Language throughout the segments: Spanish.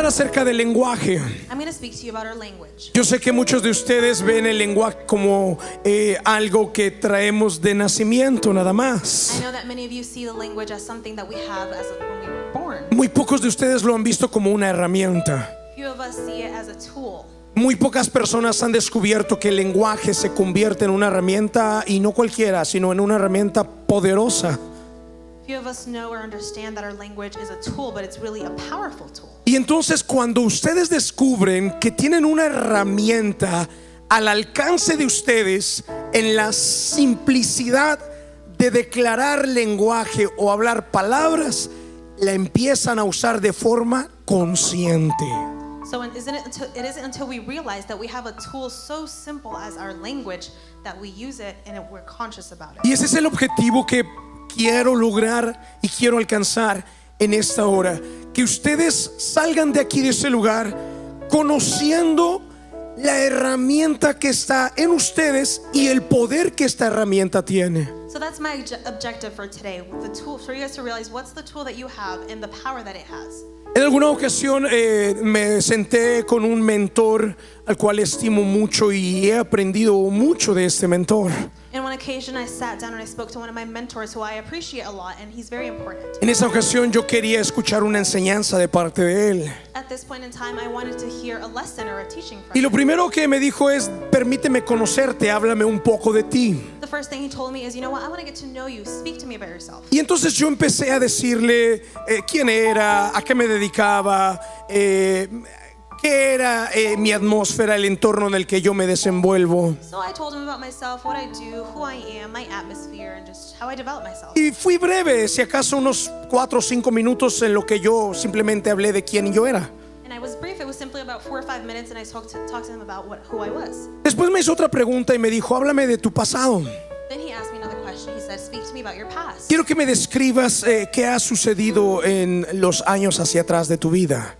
hablar acerca del lenguaje. I'm going to speak to you about our language. Yo sé que muchos de ustedes ven el lenguaje como algo que traemos de nacimiento nada más. I know that many of you see the language as something that we have as when we were born. Muy pocos de ustedes lo han visto como una herramienta. Few of us see it as a tool. Muy pocas personas han descubierto que el lenguaje se convierte en una herramienta, y no cualquiera, sino en una herramienta poderosa. Few of us know or understand that our language is a tool, but it's really a powerful tool. Y entonces cuando ustedes descubren que tienen una herramienta al alcance de ustedes en la simplicidad de declarar lenguaje o hablar palabras, la empiezan a usar de forma consciente. So it isn't until we realize that we have a tool so simple as our language that we use it and we're conscious about it. Y ese es el objetivo que quiero lograr y quiero alcanzar en esta hora. Que ustedes salgan de aquí, de ese lugar, conociendo la herramienta que está en ustedes y el poder que esta herramienta tiene. So that's my objective for today. The tool for you guys to realize what's the tool that you have and the power that it has. En alguna ocasión me senté con un mentor al cual estimo mucho y he aprendido mucho de este mentor. In one occasion I sat down and I spoke to one of my mentors who I appreciate a lot, and he's very important. En esa ocasión yo quería escuchar una enseñanza de parte de él. At this point in time I wanted to hear a lesson or a teaching from Y lo him. primero que me dijo es: permíteme conocerte, háblame un poco de ti. The first thing he told me is, you know what, I want to get to know you. Speak to me about yourself. Y entonces yo empecé a decirle quién era, a qué me dedicaba, qué era mi atmósfera, el entorno en el que yo me desenvuelvo. So I told him about myself, what I do, who I am, my atmosphere, and just how I develop myself. Y fui breve, si acaso unos 4 o 5 minutos, en lo que yo simplemente hablé de quién yo era. And I was brief. It was simply about 4 or 5 minutes, and I talked to him about who I was. Después me hizo otra pregunta y me dijo: háblame de tu pasado. Then he asked me another question. He said, speak to me about your past. Quiero que me describas qué ha sucedido en los años hacia atrás de tu vida.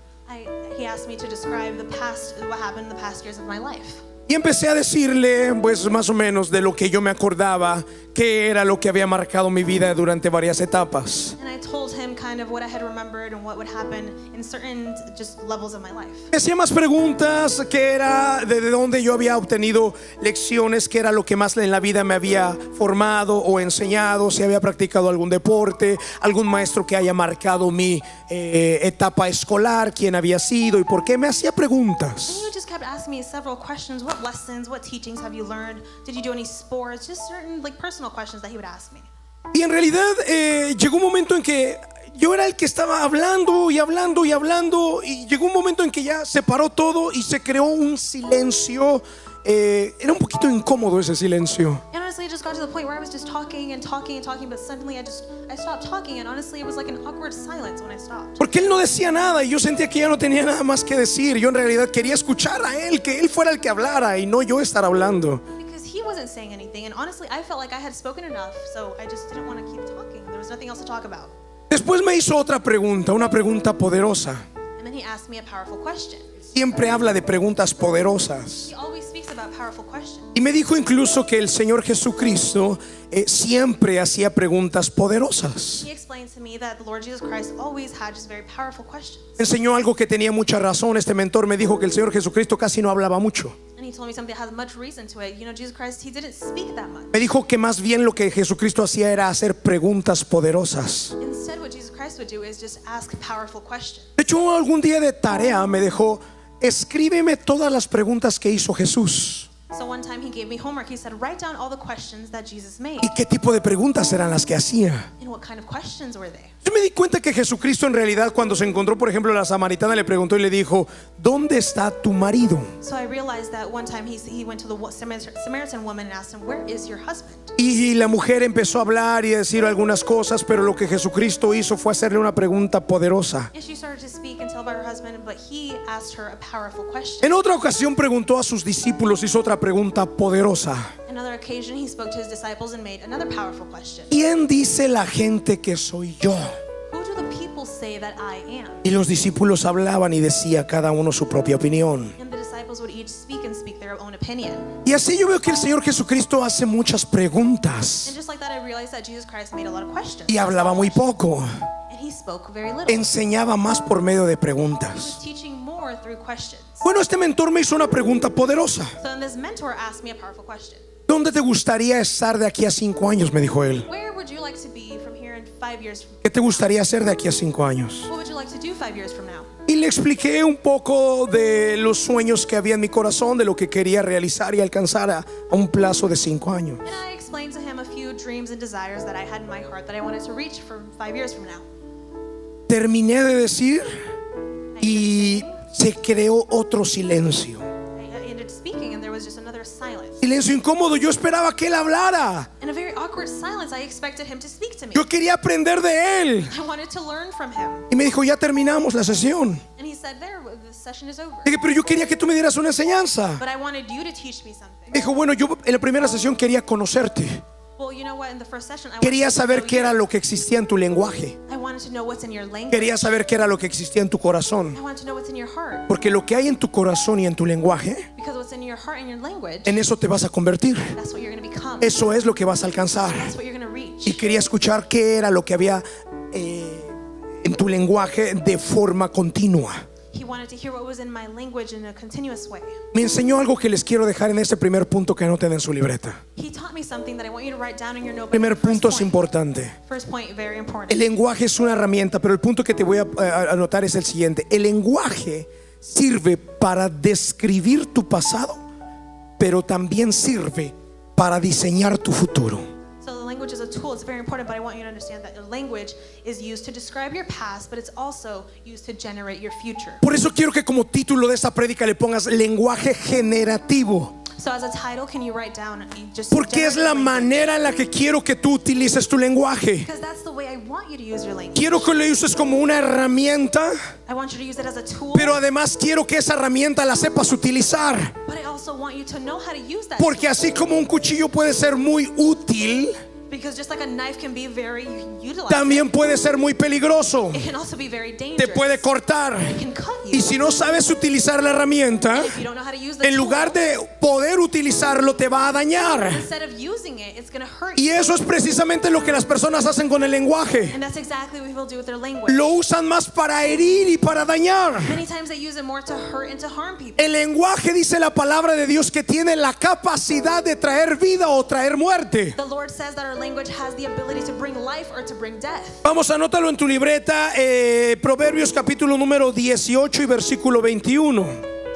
He asked me to describe the past, what happened in the past years of my life. Y empecé a decirle, pues más o menos de lo que yo me acordaba, que era lo que había marcado mi vida durante varias etapas. And I told him kind of what I had remembered and what would happen in certain just levels of my life. Me hacía más preguntas, que era de dónde yo había obtenido lecciones, que era lo que más en la vida me había formado o enseñado, si había practicado algún deporte, algún maestro que haya marcado mi etapa escolar, quién había sido y por qué. Me hacía And preguntas. he just kept asking me several questions. What lessons, what teachings have you learned? Did you do any sports? Just certain like personal questions that he would ask me. Y en realidad llegó un momento en que yo era el que estaba hablando y hablando y hablando, y llegó un momento en que ya se paró todo y se creó un silencio. Era un poquito incómodo ese silencio. And honestly, it just got to the point where I was just talking and talking and talking, but suddenly I stopped talking, and honestly, it was like an awkward silence when I stopped. Porque él no decía nada y yo sentía que ya no tenía nada más que decir. Yo en realidad quería escuchar a él, que él fuera el que hablara y no yo estar hablando. Because he wasn't saying anything, and honestly, I felt like I had spoken enough, so I just didn't want to keep talking. There was nothing else to talk about. Después me hizo otra pregunta, una pregunta poderosa. And then he asked me a powerful question. Siempre habla de preguntas poderosas. He always speaks about powerful questions. Y me dijo incluso que el Señor Jesucristo siempre hacía preguntas poderosas. He explained to me that the Lord Jesus Christ always had just very powerful questions. Enseñó algo que tenía mucha razón. Este mentor me dijo que el Señor Jesucristo casi no hablaba mucho. And he told me something that has much reason to it. You know, Jesus Christ, he didn't speak that much. Me dijo que más bien lo que Jesucristo hacía era hacer preguntas poderosas. Instead, what Jesus Christ would do is just ask powerful questions. De hecho, algún día de tarea me dejó: escríbeme todas las preguntas que hizo Jesús. So one time he gave me homework. He said, write down all the questions that Jesus made. ¿Y qué tipo de preguntas eran las que hacía? And what kind of questions were they? Yo me di cuenta que Jesucristo en realidad, cuando se encontró, por ejemplo, la samaritana, le preguntó y le dijo: ¿dónde está tu marido? So I realized that one time he went to the Samaritan woman and asked him, where is your husband? Y la mujer empezó a hablar y a decir algunas cosas, pero lo que Jesucristo hizo fue hacerle una pregunta poderosa. And she started to speak and tell about her husband, but he asked her a powerful question. En otra ocasión preguntó a sus discípulos, hizo otra pregunta poderosa: Another occasion he spoke to his disciples and made another powerful question. ¿quién dice la gente que soy yo? Who do the people say that I am? Y los discípulos hablaban y decía cada uno su propia opinión. And the disciples would each speak their own opinion. Y así yo veo que el Señor Jesucristo hace muchas preguntas And just like that, I realized that Jesus Christ made a lot of questions. y hablaba muy poco. And he spoke very little. Enseñaba más por medio de He was preguntas. teaching power through questions. Bueno, este mentor me hizo una pregunta poderosa. So then this mentor asked me a powerful question. ¿Dónde te gustaría estar de aquí a 5 años? Me dijo él. Where would you like to be from here in 5 years? ¿Qué te gustaría hacer de aquí a 5 años? What would you like to do 5 years from now? Y le expliqué un poco de los sueños que había en mi corazón, de lo que quería realizar y alcanzar a un plazo de 5 años. And I explained to him a few dreams and desires that I had in my heart that I wanted to reach for 5 years from now. Terminé de decir y se creó otro silencio. I ended speaking and there was just another silence. Silencio incómodo. Yo esperaba que él hablara. In a very awkward silence, I expected him to speak to me. Yo quería aprender de él. I wanted to learn from him. Y me dijo, ya terminamos la sesión. And he said, there, the session is over. Dije, pero yo quería que tú me dieras una enseñanza. But I wanted you to teach me something. Dijo, bueno, yo en la primera sesión quería conocerte. Well, you know what? In the first session, I Quería wanted to saber know qué era you. lo que existía en tu lenguaje. I wanted to know what's in your language. Quería saber qué era lo que existía en tu corazón. I wanted to know what's in your heart. Porque lo que hay en tu corazón y en tu lenguaje, Because what's in your heart and your language, en eso te vas a convertir. that's what you're going to become. Eso es lo que vas a alcanzar. That's what you're going to reach. Y quería escuchar qué era lo que había en tu lenguaje de forma continua. He wanted to hear what was in my language in a continuous way. Me enseñó algo que les quiero dejar en este primer punto que anoten en su libreta. He taught me something that I want you to write down in your notebook. Primer punto es First point. importante. First point, very important. El lenguaje es una herramienta, pero el punto que te voy a anotar es el siguiente. El lenguaje sirve para describir tu pasado, pero también sirve para diseñar tu futuro. So the language is a tool. It's very important, but I want you to understand that your language is used to describe your past, but it's also used to generate your future. Por eso quiero que como título de esta prédica le pongas lenguaje generativo. So as a title, can you write down just Porque es la generative language? manera en la que quiero que tú utilices tu lenguaje. Because that's the way I want you to use your language. Quiero que lo uses como una herramienta, I want you to use it as a tool, pero además quiero que esa herramienta la sepas utilizar. but I also want you to know how to use that Porque tool. así como un cuchillo puede ser muy útil, Because just like a knife can be very utilized, también puede ser muy peligroso. it can also be very Te dangerous. puede cortar. It can cut you. Y si no sabes utilizar la herramienta, If you don't know how to use the en lugar tool, de poder utilizarlo, te va a dañar. instead of using it, it's going to hurt Y you. eso es precisamente lo que las personas hacen con el lenguaje. And that's exactly what people do with their language. Lo usan más para herir y para dañar. Many times they use it more to hurt and to harm people. El lenguaje, dice la palabra de Dios, que tiene la capacidad de traer vida o traer muerte. The Lord says that our language has the ability to bring life or to bring death. Vamos, anótalo en tu libreta, Proverbios capítulo número 18 y versículo 21.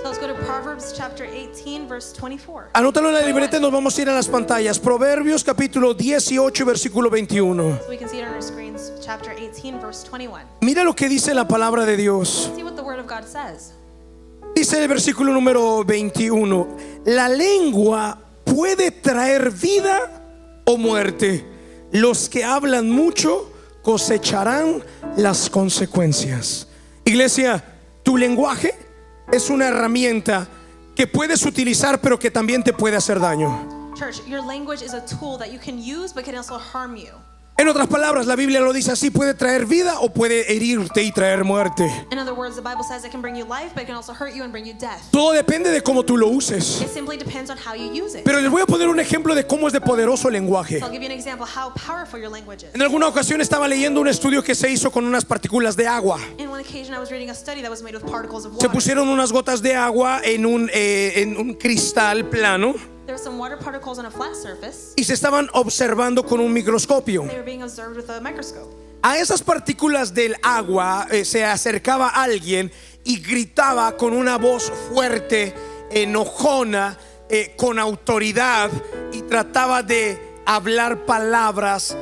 So let's go to Proverbs chapter 18, verse 24. Anótalo en la libreta y nos vamos a ir a las pantallas. Proverbios capítulo 18 y versículo 21. So we can see it on our screens, chapter 18, verse 21. Mira lo que dice la palabra de Dios. See what the Word of God says. Dice el versículo número 21: la lengua puede traer vida o muerte. Los que hablan mucho cosecharán las consecuencias. Iglesia, tu lenguaje es una herramienta que puedes utilizar, pero que también te puede hacer daño. Church, your language is a tool that you can use but can also harm you. En otras palabras, la Biblia lo dice así: puede traer vida o puede herirte y traer muerte. In other words, the Bible says it can bring you life, but it can also hurt you and bring you death. Todo depende de cómo tú lo uses. It simply depends on how you use it. Pero les voy a poner un ejemplo de cómo es de poderoso el lenguaje. So I'll give you an example of how powerful your language is. En alguna ocasión estaba leyendo un estudio que se hizo con unas partículas de agua. In one occasion, I was reading a study that was made with particles of Se water. pusieron unas gotas de agua en un cristal plano There were some water particles on a flat surface. y se estaban observando con un microscopio. They were being observed with a microscope. A esas partículas del agua se acercaba alguien y gritaba con una voz fuerte, enojona, con autoridad, y trataba de hablar palabras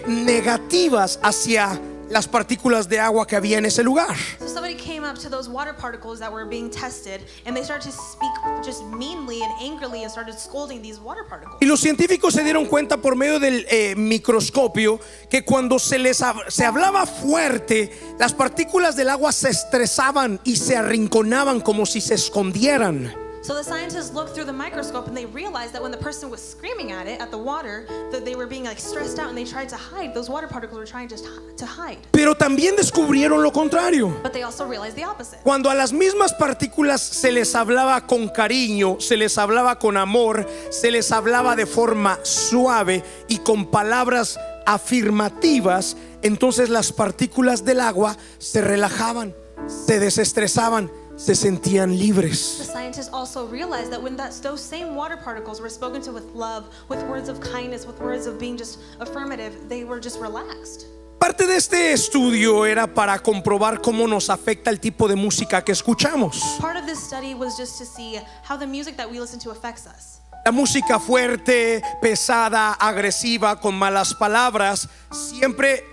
negativas hacia las partículas de agua que había en ese lugar. So somebody came up to those water particles that were being tested, and they started to speak just meanly and angrily and started scolding these water particles. Y los científicos se dieron cuenta por medio del microscopio que cuando se hablaba fuerte, las partículas del agua se estresaban y se arrinconaban como si se escondieran. So the scientists looked through the microscope and they realized that when the person was screaming at it, at the water, that they were being like stressed out and they tried to hide. Those water particles were trying to hide. Pero también descubrieron lo contrario. But they also realized the opposite. Cuando a las mismas partículas se les hablaba con cariño, se les hablaba con amor, se les hablaba de forma suave y con palabras afirmativas, entonces las partículas del agua se relajaban, se desestresaban, se sentían The libres. scientists also realized that when those same water particles were spoken to with love, with words of kindness, with words of being just affirmative, they were just relaxed. Parte de este estudio era para comprobar cómo nos afecta el tipo de música que escuchamos. Part of this study was just to see how the music that we listen to affects us. La música fuerte, pesada, agresiva, con malas palabras, siempre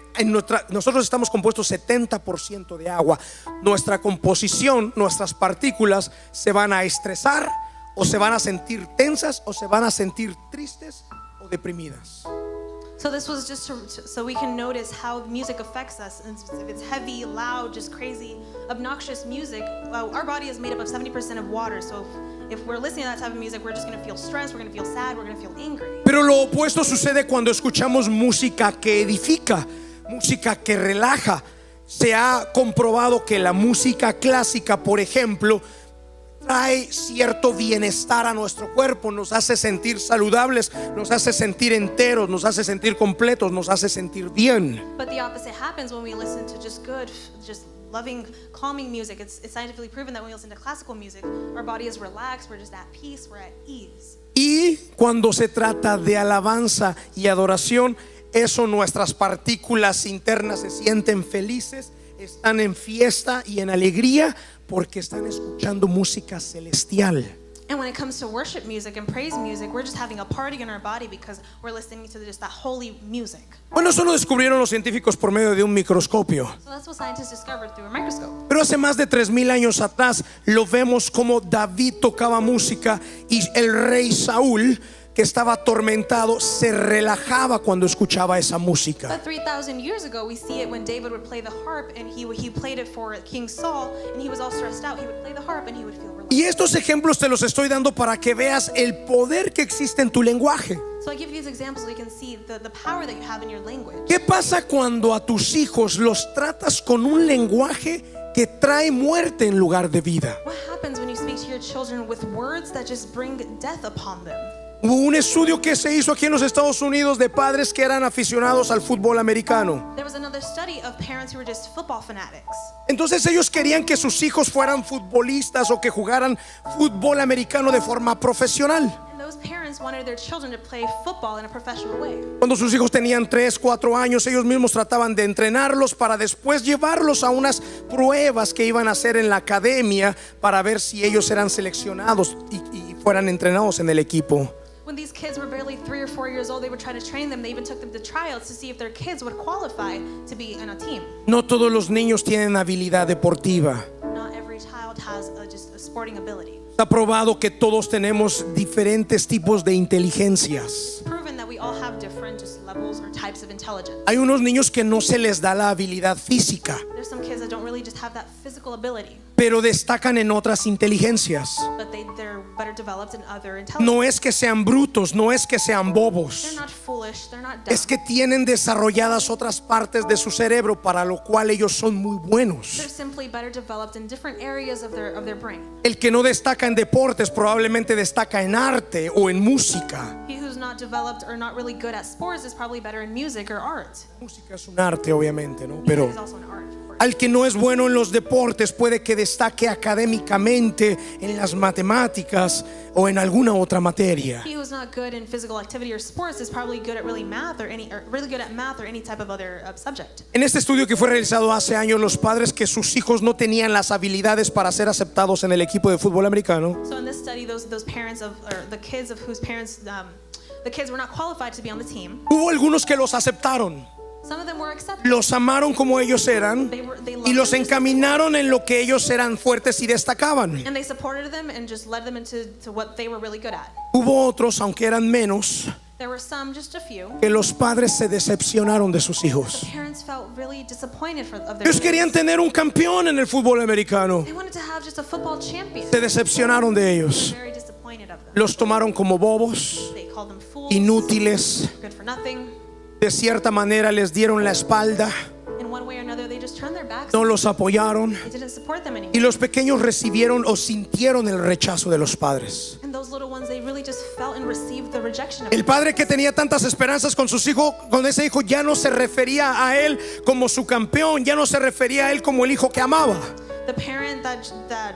nosotros estamos compuestos 70% de agua. Nuestra composición, nuestras partículas se van a estresar, o se van a sentir tensas, o se van a sentir tristes o deprimidas. So this was just so we can notice how music affects us. And if it's heavy, loud, just crazy, obnoxious music, our body is made up of 70% of water. So if we're listening to that type of music, we're just going to feel stressed, we're going to feel sad, we're going to feel angry. Pero lo opuesto sucede cuando escuchamos música que edifica, música que relaja. Se ha comprobado que la música clásica, por ejemplo, trae cierto bienestar a nuestro cuerpo, nos hace sentir saludables, nos hace sentir enteros, nos hace sentir completos, nos hace sentir bien. But the opposite happens when we listen to just good, just loving, calming music. It's scientifically proven that when we listen to classical music, our body is relaxed, we're just at peace, we're at ease. Y cuando se trata de alabanza y adoración, eso, nuestras partículas internas se sienten felices, están en fiesta y en alegría porque están escuchando música celestial. And when it comes to worship music and praise music, we're just having a party in our body because we're listening to just that holy music. Bueno, eso lo descubrieron los científicos por medio de un microscopio. So that's what scientists discovered through a microscope. Pero hace más de 3,000 años atrás lo vemos como David tocaba música y el rey Saúl, que estaba atormentado, se relajaba cuando escuchaba esa música. But 3,000 years ago, we see it when David would play the harp and he played it for King Saul and he was all stressed out. He would play the harp and he would feel relaxed. Y estos ejemplos te los estoy dando para que veas el poder que existe en tu lenguaje. So I give you these examples so you can see the power that you have in your language. ¿Qué pasa cuando a tus hijos los tratas con un lenguaje que trae muerte en lugar de vida? What happens when you speak to your children with words that just bring death upon them? Hubo un estudio que se hizo aquí en los Estados Unidos de padres que eran aficionados al fútbol americano. There was another study of parents who were just football fanatics. Entonces ellos querían que sus hijos fueran futbolistas o que jugaran fútbol americano de forma profesional. And those parents wanted their children to play football in a professional way. Cuando sus hijos tenían 3, 4 años, ellos mismos trataban de entrenarlos para después llevarlos a unas pruebas que iban a hacer en la academia para ver si ellos eran seleccionados y fueran entrenados en el equipo. When these kids were barely 3 or 4 years old, they would try to train them. They even took them to tryouts to see if their kids would qualify to be on a team. No todos los niños tienen habilidad deportiva. Not every child has just a sporting ability. Está probado que todos tenemos diferentes tipos de inteligencias. Proven that we all have different just levels or types of intelligence. Hay unos niños que no se les da la habilidad física, There's some kids that don't really just have that physical ability, pero destacan en otras inteligencias. but they're better developed in other intelligence. No es que sean brutos, no es que sean bobos. They're not foolish, they're not dumb. Es que tienen desarrolladas otras partes de su cerebro para lo cual ellos son muy buenos. They're simply better developed in different areas of their brain. El que no destaca en deportes probablemente destaca en arte o en música. He who's not developed or not really good at sports is probably better in music or art. Música es un arte, obviamente, ¿no? Music Pero is also an art, of course. al que no es bueno en los deportes puede que destaque académicamente en las matemáticas o en alguna otra materia. He who's not good in physical activity or sports is probably good at really really good at math or any type of other subject. En este estudio que fue realizado hace años, los padres que sus hijos no tenían las habilidades para ser aceptados en el equipo de fútbol americano, So in this study, those parents or the kids of whose parents the kids were not qualified to be on the team. hubo algunos que los aceptaron, Some of them were accepted. los amaron como ellos eran They loved y los them encaminaron en lo que ellos eran fuertes y destacaban. and they supported them and just led them into what they were really good at. Hubo otros, aunque eran menos, There were some, just a few. que los padres se decepcionaron de sus hijos. The parents felt really disappointed of their Ellos querían kids. tener un campeón en el fútbol americano. They wanted to have just a football champion. Se decepcionaron de They were ellos. very disappointed of them. Los tomaron como bobos, They called them fools, inútiles. good for nothing. De cierta manera les dieron la espalda, In one way or another, they just turned their backs. no los apoyaron. They didn't support them anymore. Y los pequeños recibieron o sintieron el rechazo de los padres. And those little ones, they really just felt and received the rejection of El padre que tenía tantas esperanzas con sus hijos, con ese hijo, ya no se refería a él como su campeón, ya no se refería a él como el hijo que amaba. the parent that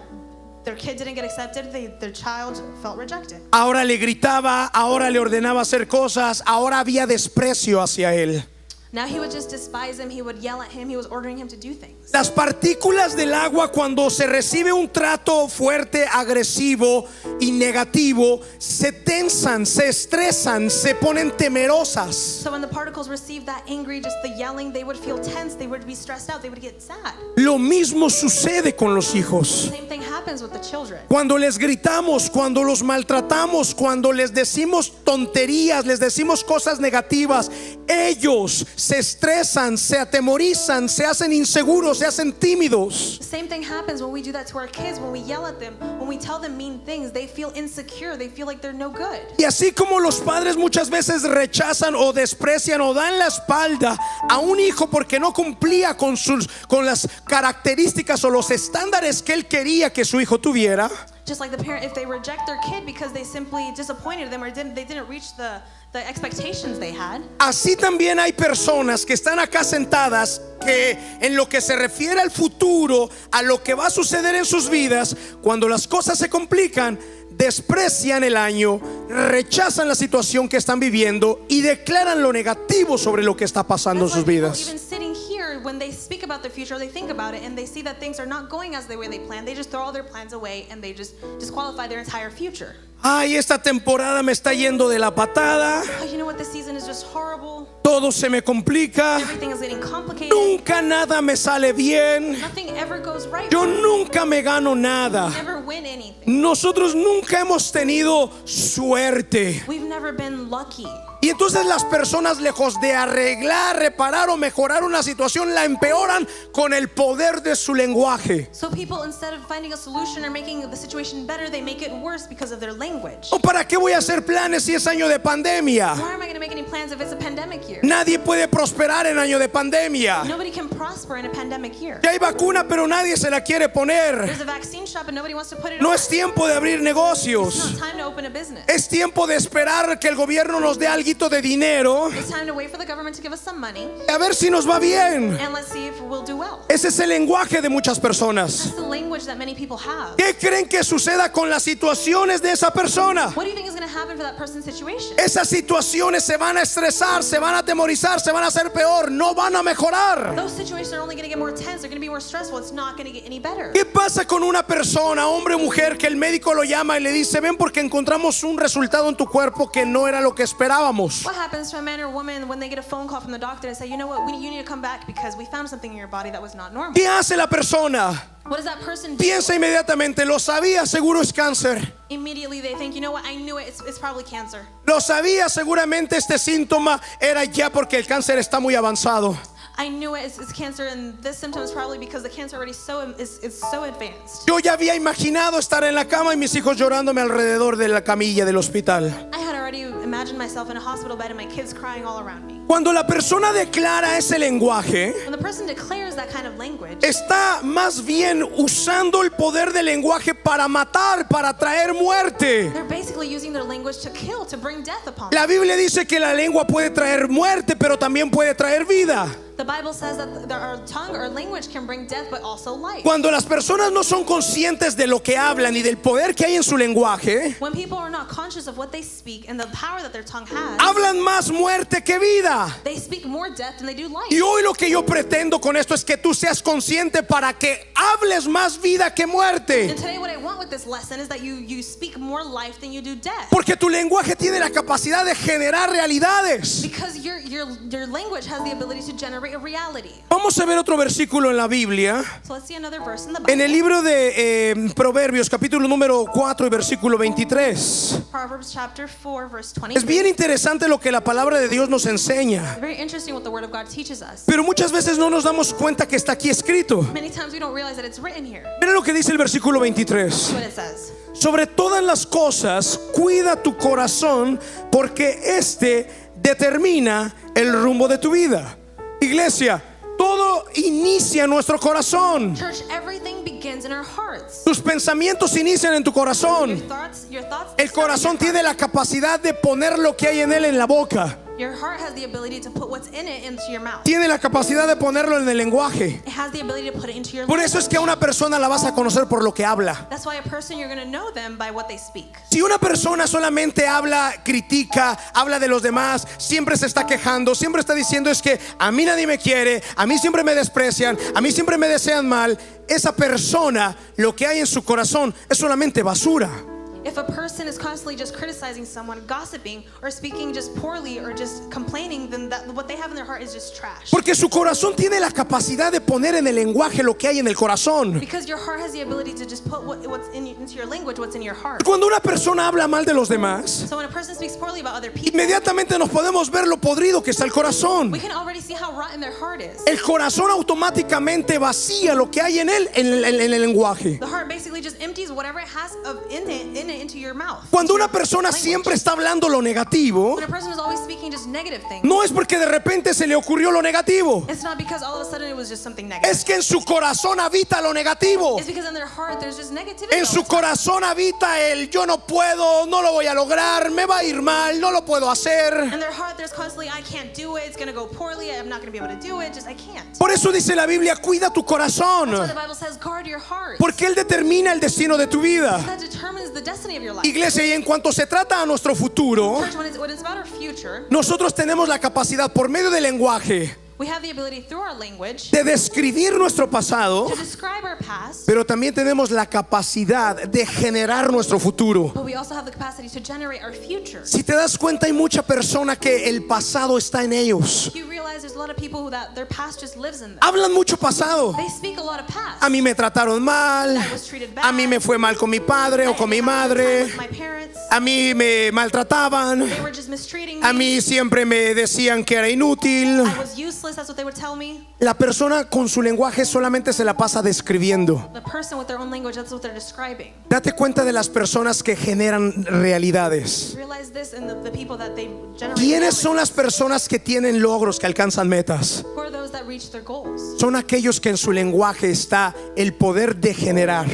their kid didn't get accepted, their child felt rejected. Ahora le gritaba, ahora le ordenaba hacer cosas, ahora había desprecio hacia él. Now he would just despise him, he would yell at him, he was ordering him to do things. Las partículas del agua, cuando se recibe un trato fuerte, agresivo y negativo, se tensan, se estresan, se ponen temerosas. So when the particles received that angry, just the yelling, they would feel tense, they would be stressed out, they would get sad. Lo mismo sucede con los hijos. The same thing happens with the children. Cuando les gritamos, cuando los maltratamos, cuando les decimos tonterías, les decimos cosas negativas, ellos se estresan, se atemorizan, se hacen inseguros, se hacen tímidos. The same thing happens when we do that to our kids, when we yell at them, when we tell them mean things, they feel insecure, they feel like they're no good. Y así como los padres muchas veces rechazan o desprecian o dan la espalda a un hijo porque no cumplía con las características o los estándares que él quería que su hijo tuviera, Just like the parent, if they reject their kid because they simply disappointed them or they didn't reach the expectations they had. así también hay personas que están acá sentadas que en lo que se refiere al futuro, a lo que va a suceder en sus vidas, cuando las cosas se complican, desprecian el año, rechazan la situación que están viviendo y declaran lo negativo sobre lo que está pasando en sus vidas. Even sitting here, when they speak about the future, they think about it and they see that things are not going as the way they planned. They just throw all their plans away and they just disqualify their entire future. Ay, esta temporada me está yendo de la patada. Oh, you know what? This season is just horrible. Todo se me complica. Everything is getting complicated. Nunca nada me sale bien. Nothing ever goes right. Yo nunca me gano nada. Never win anything. Nosotros nunca hemos tenido suerte. We've never been lucky. Y entonces las personas, lejos de arreglar, reparar o mejorar una situación, la empeoran con el poder de su lenguaje. So people, instead of finding a solution or making the situation better, they make it worse because of their language. ¿O para qué voy a hacer planes si es año de pandemia? Why am I going to make any plans if it's a pandemic year? Nadie puede prosperar en año de pandemia. Nobody can prosper in a pandemic year. Ya hay vacuna, pero nadie se la quiere poner. There's a vaccine shop and nobody wants to put it No on. es tiempo de abrir It's negocios. not time to open a business. Es tiempo de esperar que el gobierno nos dé alguito de dinero, It's time to wait for the government to give us some money a ver si nos va bien. and let's see if we'll do well. Ese es el lenguaje de muchas personas. That's the language that many people have. ¿Qué creen que suceda con las situaciones de esa persona? What do you think is going to happen for that person's situation? Esas situaciones se van a estresar, se van a atemorizar, se van a hacer peor, no van a mejorar. Those situations are only going to get more tense. They're going to be more stressful. It's not going to get any better. ¿Qué pasa con una persona, hombre o mujer, que el médico lo llama y le dice: ven porque encontramos un resultado en tu cuerpo que no era lo que esperábamos? What happens to a man or woman when they get a phone call from the doctor and say, you know what, you need to come back because we found something in your body that was not normal? ¿Qué hace la persona? What does that person do? Piensa inmediatamente: lo sabía, seguro es cáncer. Immediately they think, you know what, I knew it, it's probably cancer. Lo sabía, seguramente este síntoma era ya porque el cáncer está muy avanzado. I knew it, it's cancer, and this symptom is probably because the cancer already is so advanced. Yo ya había imaginado estar en la cama y mis hijos llorándome alrededor de la camilla del hospital. I had already imagined myself in a hospital bed and my kids crying all around me. Cuando la persona declara ese lenguaje, When the person declares that kind of language, está más bien usando el poder del lenguaje para matar, para traer muerte. they're basically using their language to kill, to bring death upon La them. Biblia dice que la lengua puede traer muerte, pero también puede traer vida. The Bible says that our tongue, our language can bring death, but also life. Cuando las personas no son conscientes de lo que hablan y del poder que hay en su lenguaje, When people are not conscious of what they speak and the power that their tongue has, hablan más muerte que vida. they speak more death than they do life. Y hoy lo que yo pretendo con esto es que tú seas consciente para que hables más vida que And muerte. today what I want with this lesson is that you speak more life than you do death. Porque tu lenguaje tiene la capacidad de generar realidades. Because your language has the ability to generate a reality. Vamos a ver otro versículo en la Biblia. So let's see another verse in the En el Bible. libro de Proverbios, capítulo número 4 y versículo 23. Proverbs chapter 4, verse 20. Es bien interesante lo que la palabra de Dios nos enseña. Very interesting what the word of God teaches us. Pero muchas veces no nos damos cuenta que está aquí escrito. Many times we don't realize that it's written here. Mira lo que dice el versículo 23. What it says. Sobre todas las cosas, cuida tu corazón, porque este determina el rumbo de tu vida. Iglesia, todo inicia en nuestro corazón. Church, everything begins in our hearts. Tus pensamientos inician en tu corazón. Your thoughts El corazón tiene la capacidad de poner lo que hay en él en la boca. Your heart has the ability to put what's in it into your mouth. Tiene la capacidad de ponerlo en el lenguaje. It has the ability to put it into your Por eso es que a una persona la vas a conocer por lo que habla. That's why a person, you're going to know them by what they speak. Si una persona solamente habla, critica, habla de los demás, siempre se está quejando, siempre está diciendo es que a mí nadie me quiere, a mí siempre me desprecian, a mí siempre me desean mal, esa persona, lo que hay en su corazón es solamente basura. If a person is constantly just criticizing someone, gossiping, or speaking just poorly, or just complaining, then what they have in their heart is just trash. Porque su corazón tiene la capacidad de poner en el lenguaje lo que hay en el corazón. Because your heart has the ability to just put what's into your language, what's in your heart. Cuando una persona habla mal de los demás, So when a person speaks poorly about other people, inmediatamente nos podemos ver lo podrido que está el corazón. we can already see how rotten their heart is. El corazón automáticamente vacía lo que hay en él, en el lenguaje. The heart basically just empties whatever it has in it into your mouth. Cuando una persona siempre está hablando lo negativo, When a person is always speaking just negative things, no es porque de repente se le ocurrió lo negativo, it's not because all of a sudden it was just something negative. es que en su corazón habita lo negativo. It's because in their heart there's just negativity. En all su the time. corazón habita el yo no puedo, no lo voy a lograr, me va a ir mal, no lo puedo hacer. In their heart there's constantly I can't do it, it's going to go poorly, I'm not going to be able to do it, just I can't. Por eso dice la Biblia, cuida tu corazón, That's why the Bible says guard your heart. porque Él determina el destino de tu vida. That determines the destiny of your life. Iglesia, y en cuanto se trata a nuestro futuro, Church, when it's about our future, nosotros tenemos la capacidad por medio del lenguaje we have the ability through our language de describir nuestro pasado, to describe our past, pero también tenemos la capacidad de generar nuestro futuro. but we also have the capacity to generate our future. Si te das cuenta, hay mucha persona que el pasado está en ellos. You realize there's a lot of people who that their past just lives in them. Hablan mucho pasado. They speak a lot of past. A mí me trataron mal, I was treated bad. a mí me fue mal con mi padre o con mi madre, With my parents, a mí me maltrataban, they were just mistreating a me. mí siempre me decían que era inútil. I was useless, that's what they would tell me. La persona con su lenguaje solamente se la pasa describiendo. The person with their own language, that's what they're describing. Date cuenta de las personas que generan realidades. Realize this in the people that they generate. ¿Quiénes son reality. las personas que tienen logros, que alcanzan metas? Who are those that reach their goals? Son aquellos que en su lenguaje está el poder de generar.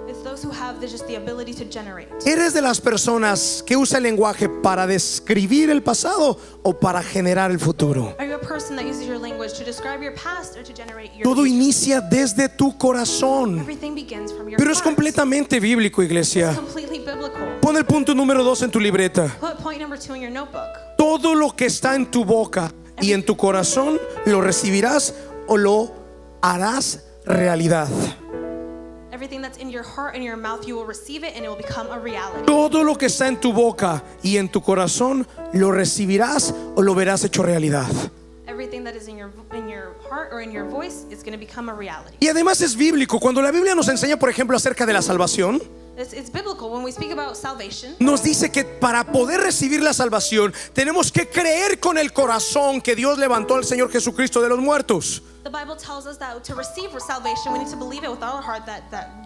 It's those who have just the ability to generate. ¿Eres de las personas que usa el lenguaje para describir el pasado o para generar el futuro? Are you a person that uses your language to describe your past or to generate your Todo future? inicia desde tu corazón. Everything begins from your Pero es heart. completamente bíblico, iglesia. It's completely biblical. Pon el punto número 2 en tu libreta. Put point number 2 in your notebook. Todo lo que está en tu boca y en tu corazón lo recibirás o lo harás realidad. Everything that's in your heart and your mouth, you will receive it and it will become a reality. Todo lo que está en tu boca y en tu corazón lo recibirás o lo verás hecho realidad. Everything that is in your heart or in your voice is going to become a reality. Y además es bíblico. Cuando la Biblia nos enseña, por ejemplo, acerca de la salvación, It's biblical when we speak about salvation. nos dice que para poder recibir la salvación tenemos que creer con el corazón que Dios levantó al Señor Jesucristo de los muertos. The Bible tells us that to receive salvation, we need to believe it with all our heart that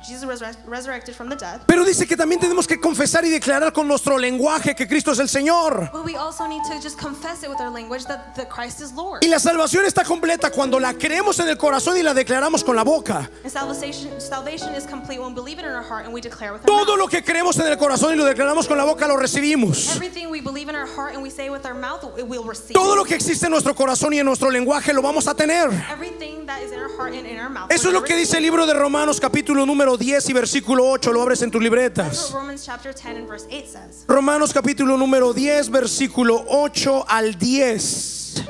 Jesus resurrected from the dead. Pero dice que también tenemos que confesar y declarar con nuestro lenguaje que Cristo es el Señor. But we also need to just confess it with our language that Christ is Lord. Y la salvación está completa cuando la creemos en el corazón y la declaramos con la boca. And salvation is complete when we believe it in our heart and we declare with our Todo mouth. lo que creemos en el corazón y lo declaramos con la boca lo recibimos. Everything we believe in our heart and we say with our mouth, we will receive. Todo lo que existe en nuestro corazón y en nuestro lenguaje lo vamos a tener. Everything that is in our heart and in our mouth. Eso es lo que dice el libro de Romanos capítulo número 10 y versículo 8. Lo abres en tus That's libretas. what Romans chapter 10 and verse 8 says. Romanos capítulo número 10 versículo 8 al 10.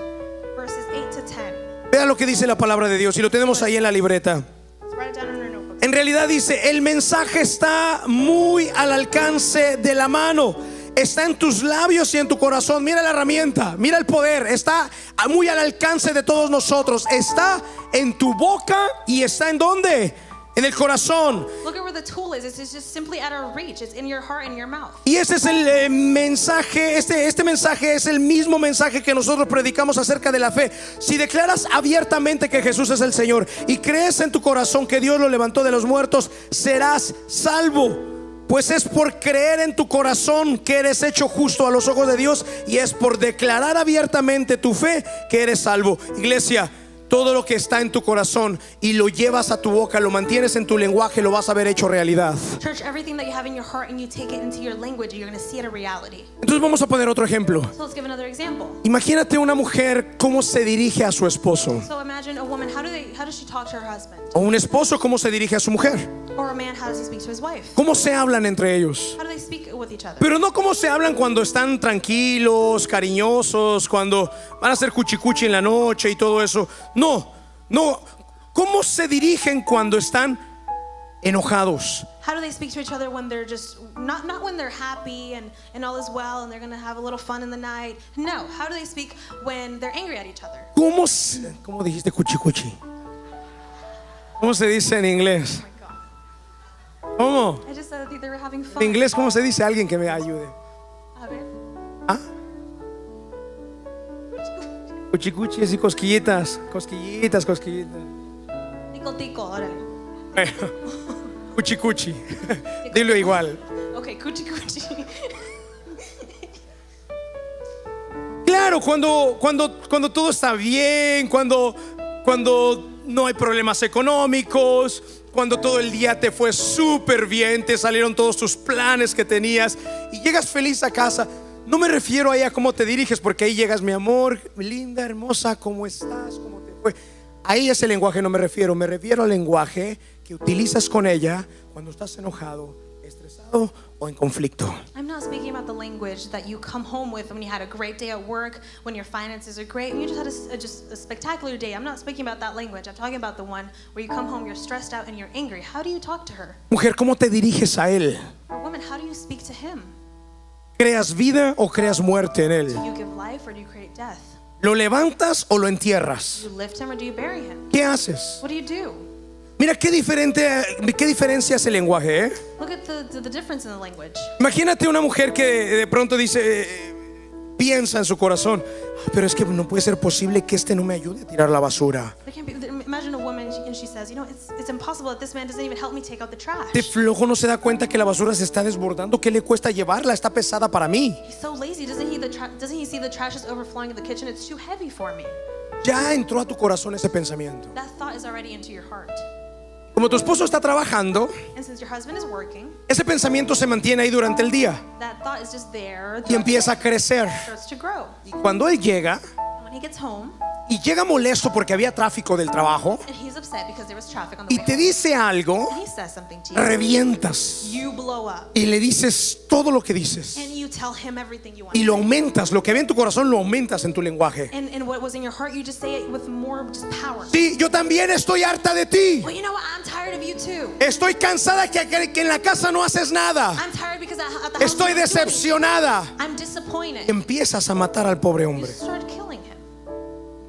Verses 8 to 10. Vea lo que dice la palabra de Dios y lo tenemos ahí en la libreta. Let's write it down in our notebook. En realidad dice, el mensaje está muy al alcance de la mano. Está en tus labios y en tu corazón. Mira la herramienta, mira el poder. Está muy al alcance de todos nosotros. Está en tu boca y está en ¿dónde? En el corazón. Look at where the tool is. It's just simply at our reach. It's in your heart and your mouth. Y ese es el mensaje. Este mensaje es el mismo mensaje que nosotros predicamos acerca de la fe. Si declaras abiertamente que Jesús es el Señor y crees en tu corazón que Dios lo levantó de los muertos, serás salvo. Pues es por creer en tu corazón que eres hecho justo a los ojos de Dios, y es por declarar abiertamente tu fe que eres salvo. Iglesia, todo lo que está en tu corazón y lo llevas a tu boca, lo mantienes en tu lenguaje, lo vas a ver hecho realidad. Church, everything that you have in your heart and you take it into your language, you're going to see it a reality. Entonces vamos a poner otro ejemplo. So let's give another example. Imagínate una mujer cómo se dirige a su esposo, So imagine a woman, how does she talk to her husband? o un esposo cómo se dirige a su mujer. Or a man, how does he speak to his wife? ¿Cómo se hablan entre ellos? How do they speak with each other? Pero no cómo se hablan cuando están tranquilos, cariñosos, cuando van a hacer cuchicuchi en la noche y todo eso. No. ¿Cómo se dirigen cuando están enojados? How do they speak to each other when they're just not when they're happy and all is well and they're going to have a little fun in the night? No, how do they speak when they're angry at each other? ¿Cómo dijiste cuchicuchi? ¿Cómo se dice en inglés? ¿Cómo? I just said that they were having fun. En inglés, ¿cómo se dice? Alguien que me ayude. A ver. ¿Ah? Cuchicuchi y cosquillitas. Cosquillitas. Tico, tico, órale. Bueno, cuchicuchi. Dilo igual. Okay, cuchi, cuchi. Claro, cuando todo está bien, cuando no hay problemas económicos, cuando todo el día te fue súper bien, te salieron todos tus planes que tenías y llegas feliz a casa. No me refiero ahí a cómo te diriges, porque ahí llegas, mi amor, linda, hermosa, ¿cómo estás? ¿Cómo te fue? Ahí ese lenguaje no me refiero al lenguaje que utilizas con ella cuando estás enojado, estresado o en conflicto. I'm not speaking about the language that you come home with when you had a great day at work, when your finances are great, and you just had a spectacular day. I'm not speaking about that language. I'm talking about the one where you come home, you're stressed out and you're angry. How do you talk to her? Mujer, ¿cómo te diriges a él? Or woman, how do you speak to him? ¿Creas vida o creas muerte en él? Do you give life or do you create death? ¿Lo levantas o lo entierras? Do you lift him or do you bury him? ¿Qué haces? What do you do? Mira qué diferencia es el lenguaje, ¿eh? Look at the difference in the language. Imagínate una mujer que de pronto dice, piensa en su corazón, pero es que no puede ser posible que este no me ayude a tirar la basura. Imagine a woman and she says, you know, it's impossible that this man doesn't even help me take out the trash. Este flojo no se da cuenta que la basura se está desbordando, que le cuesta llevarla, está pesada para mí. He's so lazy. Doesn't he see the trash is overflowing in the kitchen? It's too heavy for me. Ya entró a tu corazón ese pensamiento. That thought is already into your heart. Como tu esposo está trabajando, And since your husband is working, ese pensamiento se mantiene ahí durante el día that thought is just there. y empieza a crecer. Starts to grow. Y cuando él llega And when he gets home, y llega molesto porque había tráfico del trabajo and he's upset because there was traffic on the y way te home, dice algo, he says something to you. revientas You blow up. y le dices todo lo que dices And you tell him everything you want. y lo aumentas, lo que había en tu corazón lo aumentas en tu lenguaje. And what was in your heart, you just say it with more just power. Sí, yo también estoy harta de ti. Well, you know what? I'm tired of you too. Estoy cansada que en la casa no haces nada. I'm tired because at the house Estoy you're doing it. decepcionada. I'm disappointed. Empiezas a matar al pobre You hombre. start killing him.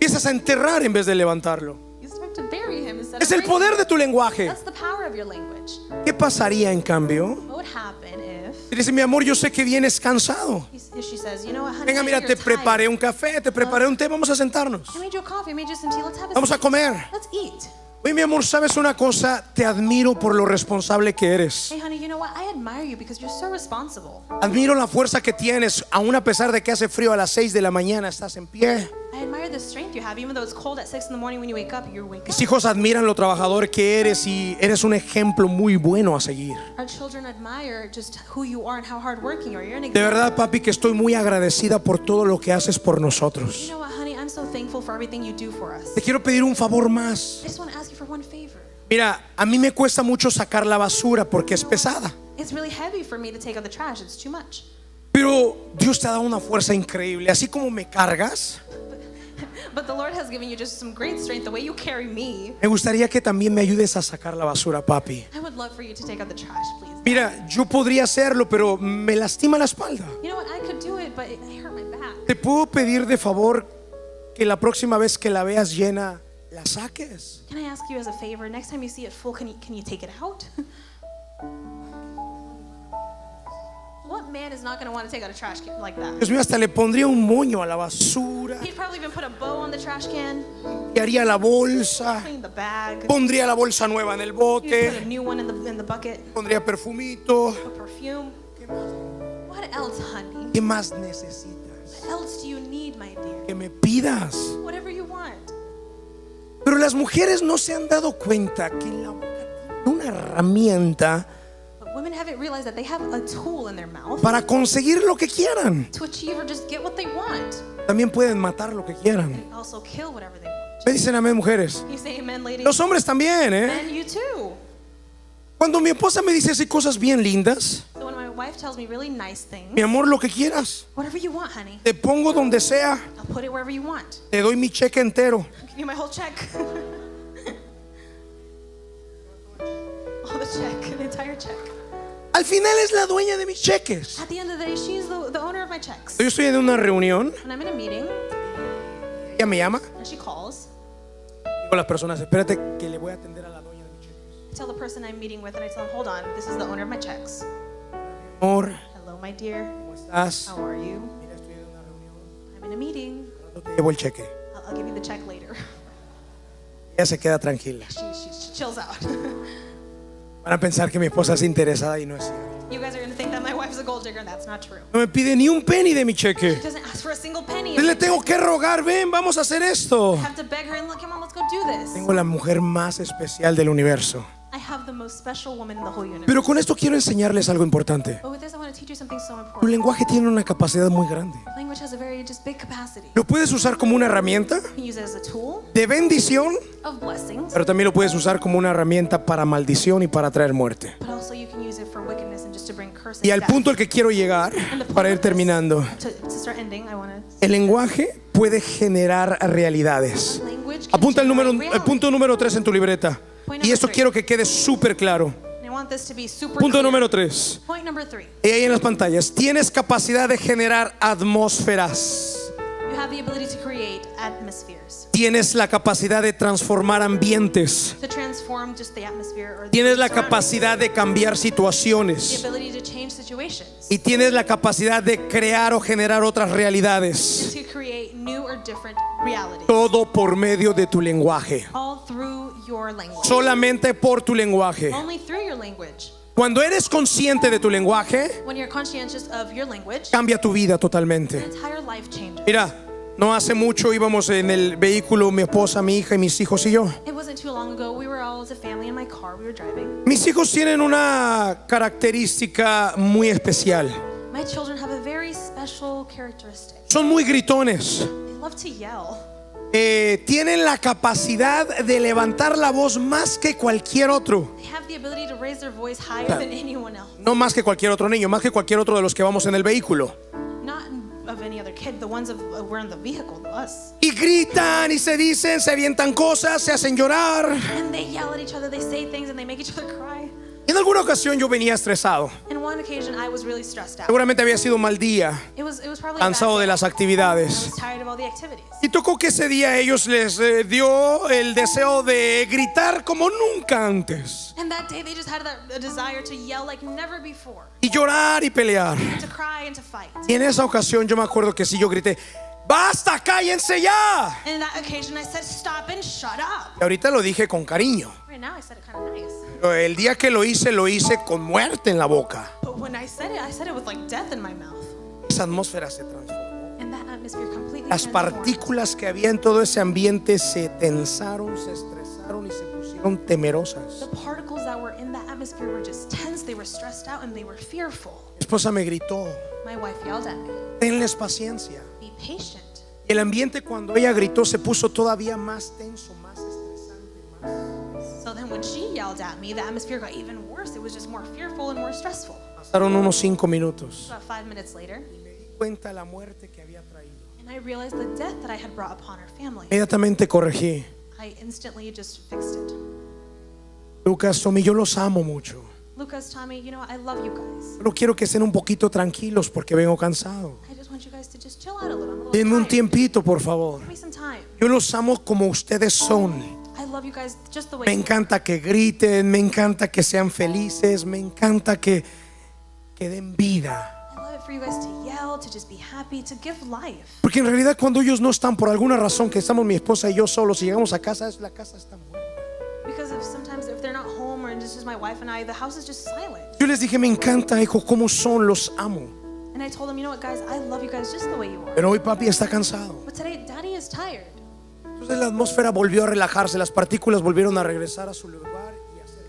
Empiezas a enterrar en vez de levantarlo. You start to bury him instead Es of el raising poder him. de tu lenguaje. That's the power of your language. ¿Qué pasaría en cambio? What would happen if Y dice, mi amor, yo sé que vienes cansado. if she says, you know what, honey, Venga, I know mira, you're te preparé tired. un café, te preparé un té, vamos a sentarnos. I made you a coffee, I made you some tea. Let's have a Vamos a seat. comer. Let's eat. Oye, mi amor, ¿sabes una cosa? Te admiro por lo responsable que eres. Hey, honey, you know what? I admire you because you're so responsible. Admiro la fuerza que tienes, aún a pesar de que hace frío a las 6 de la mañana, estás en pie. I admire the strength you have, even though it's cold at 6 in the morning when you wake up. You wake Mis up. hijos admiran lo trabajador que eres y eres un ejemplo muy bueno a seguir. Our children admire just who you are and how hardworking you are. You're an De example. verdad, papi, que estoy muy agradecida por todo lo que haces por You nosotros. know what, honey? I'm so thankful for everything you do for us. Te quiero pedir un favor más. I just want to ask you for one favor. Mira, a mí me cuesta mucho sacar la basura porque es pesada. It's really heavy for me to take out the trash. It's too much. Pero Dios te ha dado una fuerza increíble. Así como me cargas, But the Lord has given you just some great strength. The way you carry me, me gustaría que también me ayudes a sacar la basura, papi. I would love for you to take out the trash, please. Mira, yo podría hacerlo, pero me lastima la espalda. You know what? I could do it, but it hurt my back. ¿Te puedo pedir de favor que la próxima vez que la veas llena, la saques? Can I ask you as a favor? Next time you see it full, can you take it out? What man is not going to want to take out a trash can like that? Dios mío, hasta le pondría un moño a la basura, He'd probably even put a bow on the trash can, y haría la bolsa, clean the bag, pondría la bolsa nueva en el he'd put a bote, new one in the bucket, pondría perfumito. put perfume. What else, honey? ¿Qué más necesitas? What else do you need, my dear? Que me pidas. Whatever you want. Pero las mujeres no se han dado cuenta que la boca tiene una herramienta But women haven't realized that they have a tool in their mouth para conseguir lo que quieran. to achieve or just get what they want. También pueden matar lo que quieran. And also kill whatever they want. Me dicen amén, mujeres. You say amen, ladies? Los hombres también, ¿eh? Men, you too. Cuando mi esposa me dice así cosas bien lindas, So when my wife tells me really nice things, mi amor, lo que quieras, whatever you want, honey, te pongo donde sea, I'll put it wherever you want. te doy mi cheque entero. I'll give you my whole check. All the check, the entire check. Al final es la dueña de mis cheques. At the end of the day, she's the owner of my checks. Yo estoy en una reunión, When I'm in a meeting ella me llama, and she calls, digo a las personas, espérate que le voy a atender a la dueña de mis cheques. I tell the person I'm meeting with and I tell them, hold on, this is the owner of my checks. Amor, Hello, my dear. ¿cómo estás? How are you? Mira, estoy en una reunión, I'm in a meeting. no te llevo el cheque. I'll give you the check later. Ella se queda tranquila. She chills out. Van a pensar que mi esposa es interesada y no es cierto. You guys are going to think that my wife's a gold digger, and that's not true. No me pide ni un penny de mi cheque. She doesn't ask for a single penny. Le tengo que rogar, ven, vamos a hacer esto. I have to beg her and look, come on, let's go do this. Tengo la mujer más especial del universo. I have the most special woman in the whole universe. Pero con esto quiero enseñarles algo importante. But with this, I want to teach you something so Tu important. lenguaje tiene una capacidad muy grande. Language has a very just big capacity. Lo puedes usar como una herramienta You can use it as a tool de bendición, of blessings, pero también lo puedes usar como una herramienta para maldición y para traer muerte. but also you can use it for wickedness and just to bring curse Y and al death. punto al que quiero llegar, para ir terminando, To start ending, I want to. el lenguaje puede generar realidades. Language can Apunta el generate punto número 3 en tu libreta. Point Y esto number quiero que quede súper claro. reality. I want this to be super Punto clear. número 3. Point number 3. Y ahí en las pantallas, tienes capacidad de generar atmósferas. You have the ability to create atmospheres, Tienes la capacidad de transformar ambientes. to transform just the atmosphere or the Tienes la surroundings. capacidad de cambiar The situaciones. ability to change situations, Y tienes la capacidad de crear o generar otras realidades. to create new or different realities, Todo por medio de tu lenguaje. all through your language. Solamente por tu lenguaje. Only through your language. Cuando eres consciente de tu lenguaje, When you're conscientious of your language, cambia tu vida your totalmente. entire life changes. Mira, no hace mucho íbamos en el vehículo, mi esposa, mi hija y mis hijos y yo. It wasn't too long ago. We were all as a family in my car. We were driving. Mis hijos tienen una característica muy especial. My children have a very special characteristic. Son muy gritones. They love to yell. Tienen la capacidad de levantar la voz más que cualquier otro. They have the ability to raise their voice higher than anyone else. No más que cualquier otro niño, más que cualquier otro de los que vamos en el vehículo. Not of any other kid. The ones of we're in the vehicle, us. Y gritan y se dicen, se avientan cosas, se hacen llorar. And they yell at each other. They say things and they make each other cry. En alguna ocasión yo venía estresado. And one occasion, I was really stressed out. Seguramente había sido un mal día, It was probably a bad cansado day. de las I actividades. was tired of all the activities. Y tocó que ese día a ellos les dio el deseo de gritar como nunca antes. And that day, they just had a desire to yell like never before, Y llorar y pelear. to cry and to fight. Y en esa ocasión yo me acuerdo que sí, yo grité, ¡basta, cállense ya! And in that occasion, I said, "Stop and shut up." Y ahorita lo dije con cariño. Right now, I said it kind of nice. Pero el día que lo hice con muerte en la boca. But when I said it with like death in my mouth. Esa atmósfera se transformó. And that atmosphere completely Las transformed. partículas que había en todo ese ambiente se tensaron, se estresaron y se pusieron temerosas. The particles that were in that atmosphere were just tense. They were stressed out and they were fearful. Mi esposa me gritó, My wife yelled at me, tenles paciencia. "Be patient." Y el ambiente cuando ella gritó se puso todavía más tenso, más estresante, más. So then when she yelled at me, the atmosphere got even worse. It was just more fearful and more stressful. Pasaron unos 5 minutos. About 5 minutes later, Y me di cuenta la muerte que había traído. and I realized the death that I had brought upon our family. Inmediatamente corregí. I instantly just fixed it. Lucas, Tommy, yo los amo mucho. Lucas, Tommy, you know, I love you guys. Pero quiero que estén un poquito tranquilos porque vengo cansado. I just want you guys to just chill out a little. I'm a little Denme un tired. tiempito, por favor. Give me some time. Yo los amo como ustedes son. I love you guys just the way Me you are. encanta que griten, me encanta que sean felices, me encanta que den vida. I love it for you guys to yell, to just be happy, to give life. Porque en realidad cuando ellos no están, por alguna razón que estamos mi esposa y yo solos y llegamos a casa, la casa está muerta. Because sometimes if they're not home or it's just my wife and I, the house is just silent. Yo les dije, me encanta, hijo, cómo son, los amo. And I told them, you know what, guys, I love you guys just the way you are. Pero hoy papi está cansado. But today, Daddy is tired. Entonces la atmósfera volvió a relajarse, las partículas volvieron a regresar a su lugar y a ser.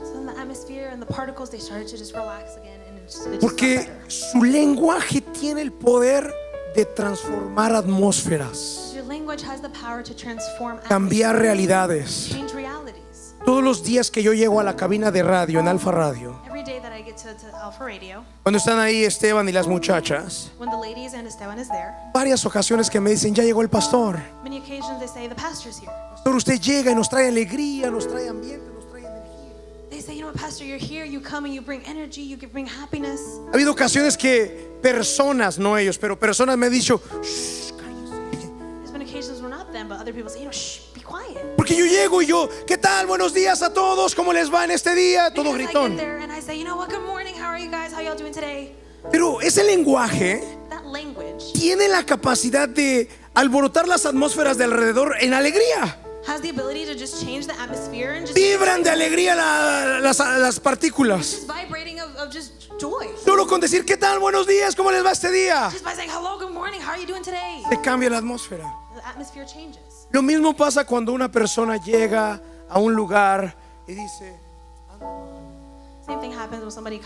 So then the atmosphere and the particles, they started to just relax again, and it just Porque got better. su lenguaje tiene el poder de transformar atmósferas, Your language has the power to transform cambiar atmospheres, realidades. change realities. Todos los días que yo llego a la cabina de radio en Alfa Radio, Every day that I get to Alpha Radio, cuando están ahí Esteban y las muchachas, when the ladies and Esteban is there, varias ocasiones que me dicen, ya llegó el pastor. many occasions they say, the pastor's here. Pastor, usted llega y nos trae alegría, nos trae ambiente, nos trae energía. They say, you know what, Pastor, you're here, you come and you bring energy, you can bring happiness. Ha habido ocasiones que personas, no ellos, pero personas me han dicho, "Shh, cállese". There's been occasions where not them, but other people say, you know, shh, be quiet. Porque yo llego y yo, ¿qué tal? Buenos días a todos, ¿cómo les va en este día? Todo Because I gritón. get there and I say, you know what, good morning, how are you guys? How y'all doing today? Pero ese lenguaje That language tiene la capacidad de alborotar las atmósferas de alrededor en alegría. has the ability to just change the atmosphere and just Vibran de alegría las partículas. just vibrating of just joy. Solo con decir, ¿qué tal? Buenos días, ¿cómo les va este día? Just by saying, hello, good morning, how are you doing today? Se cambia la atmósfera. The atmosphere changes. Lo mismo pasa cuando una persona llega a un lugar y dice, Same thing happens when somebody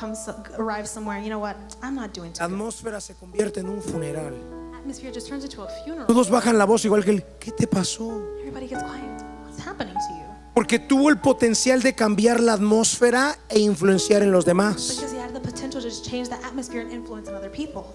arrives somewhere. You know what? I'm not doing la too good. atmósfera se convierte en un funeral. Atmosphere just turns into a funeral. Todos bajan la voz igual que él. ¿Qué te pasó? Everybody gets quiet. What's happening to you? Porque tuvo el potencial de cambiar la atmósfera e influenciar en los demás. Because he had the potential to just change the atmosphere and influence in other people.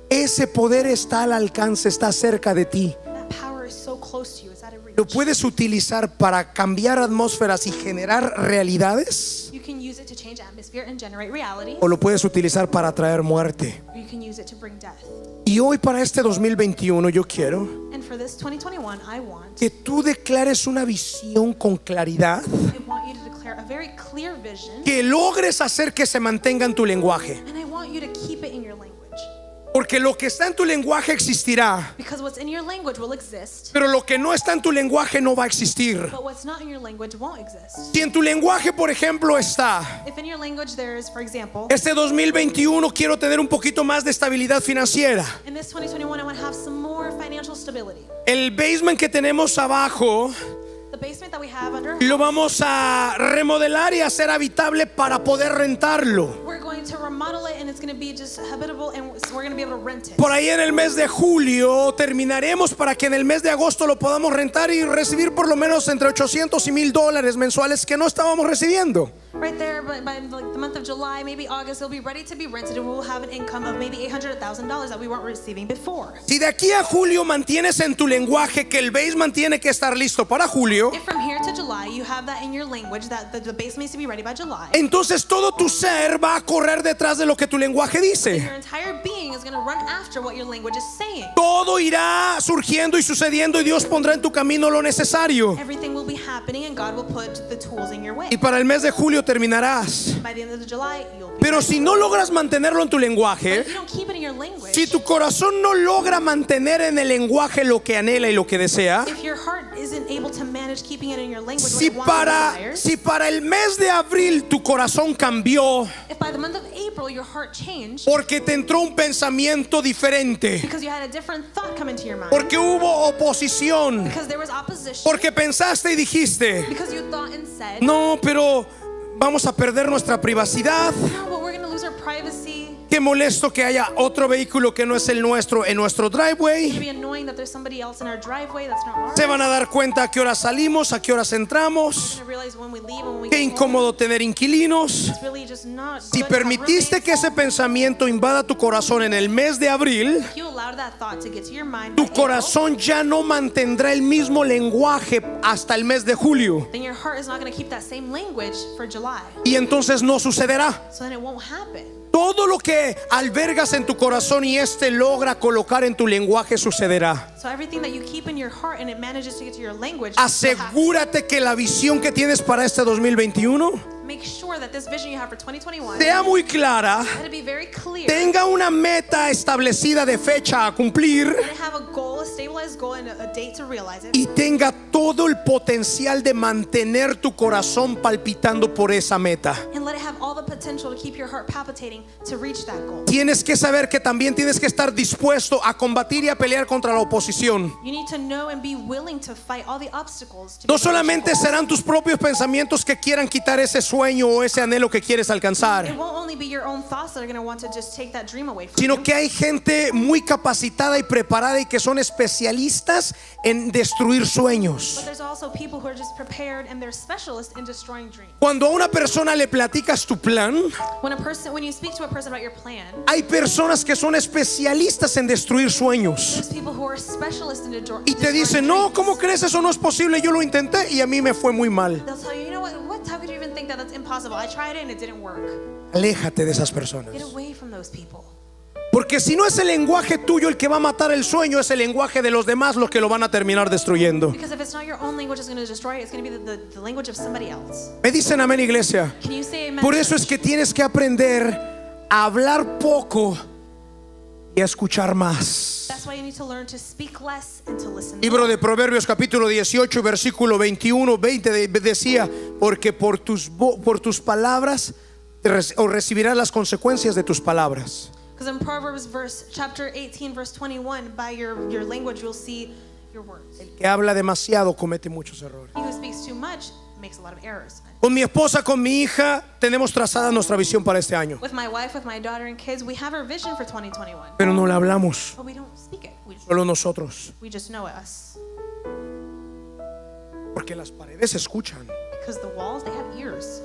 Ese poder está al alcance, está cerca de ti. That power is so close to you. It's out of reach. ¿Lo puedes utilizar para cambiar atmósferas y generar realidades? You can use it to change atmosphere and generate reality. ¿O lo puedes utilizar para traer muerte? Or you can use it to bring death. Y hoy para este 2021 yo quiero And for this 2021, I want que tú declares una visión con claridad, you to declare a very clear vision, que logres hacer que se mantenga en tu lenguaje. and I want you to keep it in your language. Porque lo que está en tu lenguaje existirá, Because what's in your language will exist, pero lo que no está en tu lenguaje no va a existir. but what's not in your language won't exist. Si en tu lenguaje, por ejemplo, está, If in your language there is, for example, este 2021 quiero tener un poquito más de estabilidad financiera. in this 2021 I want to have some more financial stability. El basement que tenemos abajo The basement that we have under, lo vamos a remodelar y hacer habitable para poder rentarlo. we're going to remodel it and it's going to be just habitable, and we're going to be able to rent it. Por ahí en el mes de julio terminaremos para que en el mes de agosto lo podamos rentar y recibir por lo menos entre $800 y $1,000 mensuales que no estábamos recibiendo. Right there, but by like the month of July, maybe August, it'll be ready to be rented, and we'll have an income of maybe $800,000 that we weren't receiving before. Si de aquí a julio mantienes en tu lenguaje que el basement tiene que estar listo para julio, If from here to July you have that in your language that the base needs to be ready by July, entonces todo tu ser va a correr detrás de lo que tu lenguaje dice. your entire being is going to run after what your language is saying. Todo irá surgiendo y sucediendo y Dios pondrá en tu camino lo necesario. Everything will be happening, and God will put the tools in your way. Y para el mes de julio terminarás. By the end of July, you'll be Pero ready. si no logras mantenerlo en tu But lenguaje, if you don't keep it in your language, si tu corazón no logra mantener en el lenguaje lo que anhela y lo que desea, if your heart isn't able to manage keeping it in your language, what si it wants and para, desires, si para el mes de abril tu corazón cambió if by the month of April your heart changed porque te entró un pensamiento diferente, because you had a different thought come into your mind, porque hubo oposición, because there was opposition, porque pensaste y dijiste, because you thought and said, no, pero vamos a perder nuestra privacidad, no, but we're going to lose our privacy. qué molesto que haya otro vehículo que no es el nuestro en nuestro It'd driveway, be annoying that there's somebody else in our driveway that's not ours. se van a dar cuenta a qué hora salimos, a qué horas We're entramos, going to realize when we leave and when we qué get home, incómodo tener inquilinos. it's really just not Si good to have permitiste roommates. que ese pensamiento invada tu corazón en el mes de abril, If you allowed that thought to get to your mind, tu by April, corazón ya no mantendrá el mismo lenguaje hasta el mes de julio. then your heart is not going to keep that same language for July. Y entonces no sucederá. So then it won't happen. Todo lo que albergas en tu corazón y este logra colocar en tu lenguaje sucederá. So everything that you keep in your heart and it manages to get to your language, will happen. Asegúrate que la visión que tienes para este 2021 make sure that this vision you have for 2021, sea muy clara, let it be very clear, tenga una meta establecida de fecha a cumplir let it have a goal, a stabilized goal, and a date to realize it, y tenga todo el potencial de mantener tu corazón palpitando por esa meta. and let it have all the potential to keep your heart palpitating to reach that goal. Tienes que saber que también tienes que estar dispuesto a combatir y a pelear contra la oposición. You need to know and be willing to fight all the obstacles to No get to that solamente goal. serán tus propios pensamientos que quieran quitar ese sueño o ese anhelo que quieres It alcanzar, won't only be your own thoughts that are going to want to just take that dream away from sino you. que hay gente muy capacitada y preparada y que son especialistas en destruir sueños. But there's also people who are just prepared and they're specialists in destroying dreams. Cuando a una persona le platicas tu plan, When you speak to a person about your plan, hay personas que son especialistas en destruir sueños there's people who are specialists in y te dicen, no, ¿cómo crees? Eso no es posible, yo lo intenté y a mí me fue muy mal. They'll tell you, you know what? How could you even think that that's impossible? I tried it and it didn't work. Aléjate de esas personas, Get away from those people. porque si no es el lenguaje tuyo el que va a matar el sueño, es el lenguaje de los demás los que lo van a terminar destruyendo. Because if it's not your own language that's going to destroy it, it's going to be the language of somebody else. Me dicen amén, iglesia. Can you say amen? Por eso es church? que tienes que aprender a hablar poco y a escuchar más. That's why you need to learn to speak less and to listen Libro more. de Proverbios capítulo 18 versículo 21-20 decía, porque por tus palabras o recibirás las consecuencias de tus palabras. Because in Proverbs chapter 18 verse 21, by your language you'll see your words. El que habla demasiado comete muchos errores. He who speaks too much makes a lot of errors. Con mi esposa, con mi hija, tenemos trazada nuestra visión para este año, With my wife, with my daughter and kids, we have our vision for 2021. pero no la hablamos, But we don't speak it. solo nosotros, We just know us. porque las paredes escuchan. Because the walls, they have ears.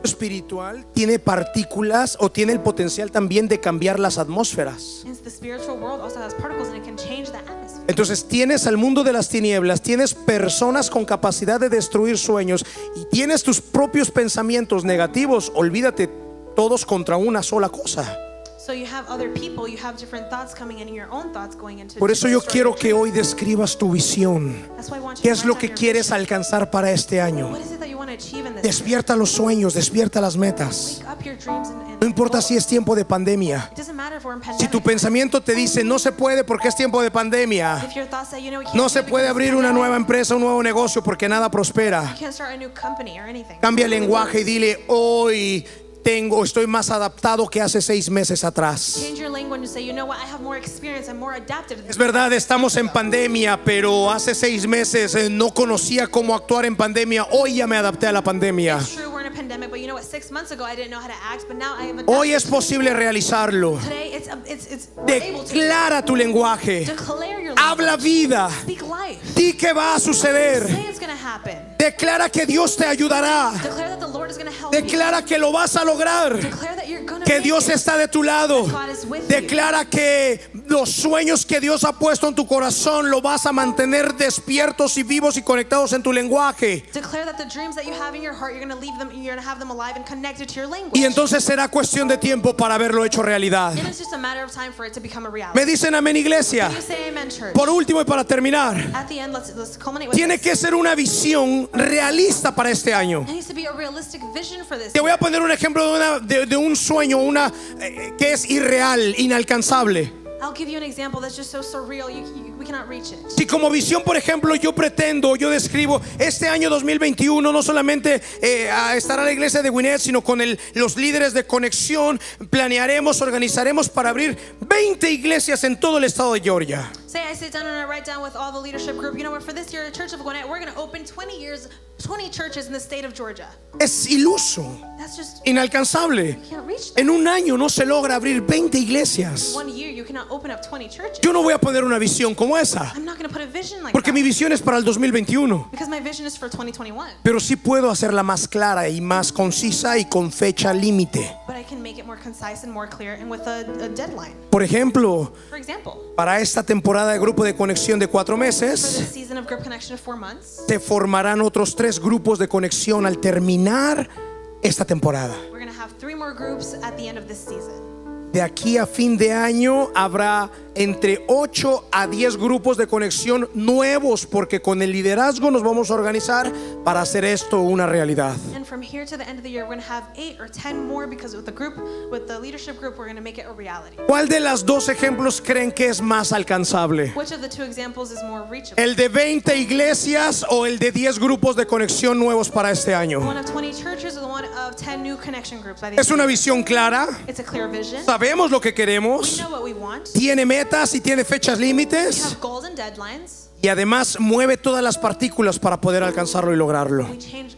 Espiritual tiene partículas o tiene el potencial también de cambiar las atmósferas. And the spiritual world also has particles and it can change the atmosphere. Entonces tienes al mundo de las tinieblas, tienes personas con capacidad de destruir sueños y tienes tus propios pensamientos negativos. Olvídate, todos contra una sola cosa. So you have other people, you have different thoughts coming in and your own thoughts going into. Por eso yo destroy quiero your que dreams. hoy describas tu visión. That's why I want you ¿Qué to es lo write que down your quieres vision. alcanzar para este año? What is it that you want to achieve in this? Despierta los sueños, despierta las metas. Wake up your dreams and No importa goals. si es tiempo de pandemia. It doesn't matter if we're in Si pandemic. tu pensamiento te dice no se puede porque es tiempo de pandemia, If your thoughts say, you know, we can't no do se it puede because abrir it's una pandemic, nueva empresa, un nuevo negocio porque nada prospera. you can't start a new company or anything. Cambia el lenguaje y dile, hoy estoy más adaptado que hace 6 meses atrás. Change your language and say, you know what, I have more experience, I'm more adapted. Es verdad, estamos en pandemia, pero hace 6 meses no conocía cómo actuar en pandemia. Hoy ya me adapté a la pandemia. It's true, we're in a pandemic, but you know what, 6 months ago I didn't know how to act, but now I have adapted. Hoy es posible realizarlo. Today we're able to Declara tu lenguaje. declare your Habla language. vida. Speak life. Di que va a suceder. Say it's going to happen. Declara que Dios te ayudará. Declare that the Lord is going to help you. Declara que lo vas a lograr. Declare that you're going to Que make Dios it. está de tu lado. God is with you. Declara que los sueños que Dios ha puesto en tu corazón lo vas a mantener despiertos y vivos y conectados en tu lenguaje. Declare that the dreams that you have in your heart, you're going to leave them, you're going to have them alive and connected to your language. Y entonces será cuestión de tiempo para verlo hecho realidad. And it's just a matter of time for it to become a reality. Me dicen amén, iglesia. Can you say amen, church? Por último y para terminar, At the end, let's culminate with tiene this. que ser una visión realista para este año. There needs to be a realistic vision for this. Te voy a poner un ejemplo de un sueño, que es irreal, inalcanzable. I'll give you an example that's just so surreal, we cannot reach it. Si como visión, por ejemplo, yo describo este año 2021, no solamente estará la iglesia de Gwinnett, sino con los líderes de conexión, planearemos, organizaremos para abrir 20 iglesias en todo el estado de Georgia. Say I sit down and I write down with all the leadership group, you know what, for this year, the Church of Gwinnett, we're going to open 20 churches in the state of Georgia. Es iluso, That's just, inalcanzable. you can't reach that. En un año no se logra abrir 20 iglesias. 1 year, you cannot open up 20 churches. Yo no voy a poner una visión como esa, I'm not going to put a vision like porque that. mi visión es para el 2021. Because my vision is for 2021. Pero sí puedo hacerla más clara y más concisa y con fecha límite. But I can make it more concise and more clear and with a deadline. Por ejemplo, For example, para esta temporada de grupo de conexión de 4 for meses, this season of group connection of 4 months, se formarán otros 3 grupos de conexión al terminar esta temporada. we're going to have 3 more groups at the end of this season. De aquí a fin de año habrá entre 8 a 10 grupos de conexión nuevos, porque con el liderazgo nos vamos a organizar para hacer esto una realidad. And from from here to the end of the year, we're going to have 8 or 10 more because with the leadership group, we're going to make it a reality. ¿Cuál de las dos ejemplos creen que es más alcanzable? Which of the two examples is more reachable? ¿El de 20 iglesias o el de 10 grupos de conexión nuevos para este año? One of 20 churches or the one of 10 new connection groups by the Es end una of the visión clara. year? It's a clear vision. Sabemos lo que We queremos. know what we want. Tiene metas y tiene fechas We límites. have goals and deadlines. Y además mueve todas las partículas para poder alcanzarlo y lograrlo.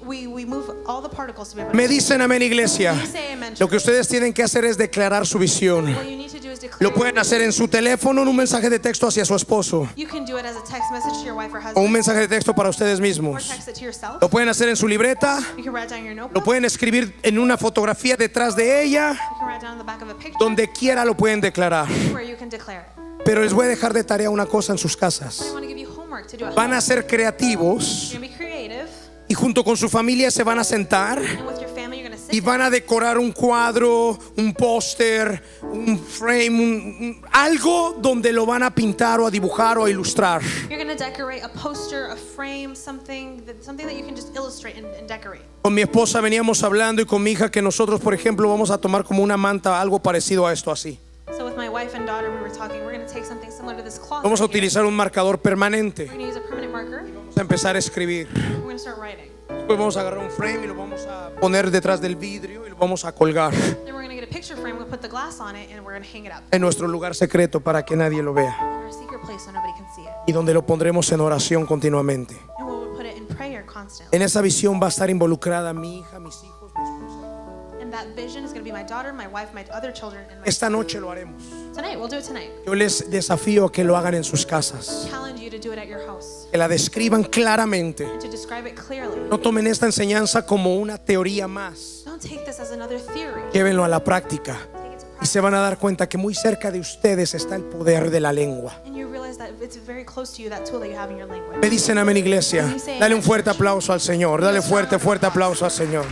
We move all the particles to be able to Me dicen amén, iglesia. You say amen. Lo que ustedes tienen que hacer es declarar su visión. What you need to do is declare. Lo pueden hacer en su teléfono, en un mensaje de texto hacia su esposo, You can do it as a text message to your wife or o un husband, mensaje de texto para ustedes or mismos. text it to yourself. Lo pueden hacer en su libreta. You can write down your Lo notebook. pueden escribir en una fotografía detrás de ella. You can write down the back of a picture. Donde quiera lo pueden declarar. Where you can declare it. Pero les voy a dejar de tarea una cosa en sus I casas. want to give you homework to do at Van home. a ser creativos You're going to be creative, y junto con su familia se van a sentar and with your family, you're going to sit y van a decorar un cuadro, un póster, un frame, algo donde lo van a pintar o a dibujar o a ilustrar. You're going to decorate a poster, a frame, something that you can just illustrate and decorate. Con mi esposa veníamos hablando y con mi hija que nosotros, por ejemplo, vamos a tomar como una manta, algo parecido a esto así. So with my wife and daughter, we were talking, we're going to take something similar to this cloth. Vamos a right here. utilizar un marcador permanente. We're going to use a permanent marker. Vamos a empezar a escribir. We're going to start writing. Después vamos a agarrar un frame y lo vamos a poner detrás del vidrio y lo vamos a colgar Then we're going to get a picture frame, we'll put the glass on it, and we're going to hang it up en nuestro lugar secreto para que nadie lo vea, in our secret place so nobody can see it. y donde lo pondremos en oración continuamente. And we'll put it in prayer constantly. En esa visión va a estar involucrada mi hija, mis hijos, mi esposa. And that vision is going to be my daughter, my wife, my other children, and my Esta noche lo haremos. Tonight, we'll do it tonight. Yo les desafío a que lo hagan en sus casas, Challenge you to do it at your house. que la describan claramente. And to describe it clearly. No tomen esta enseñanza como una teoría más. Don't take this as another theory. Llévenlo a la práctica Take it to y practice. se van a dar cuenta que muy cerca de ustedes está el poder de la lengua. And you realize that it's very close to you, that tool that you have in your language. Me dicen amén, iglesia. Dale un fuerte aplauso al Señor. Dale fuerte aplauso al Señor.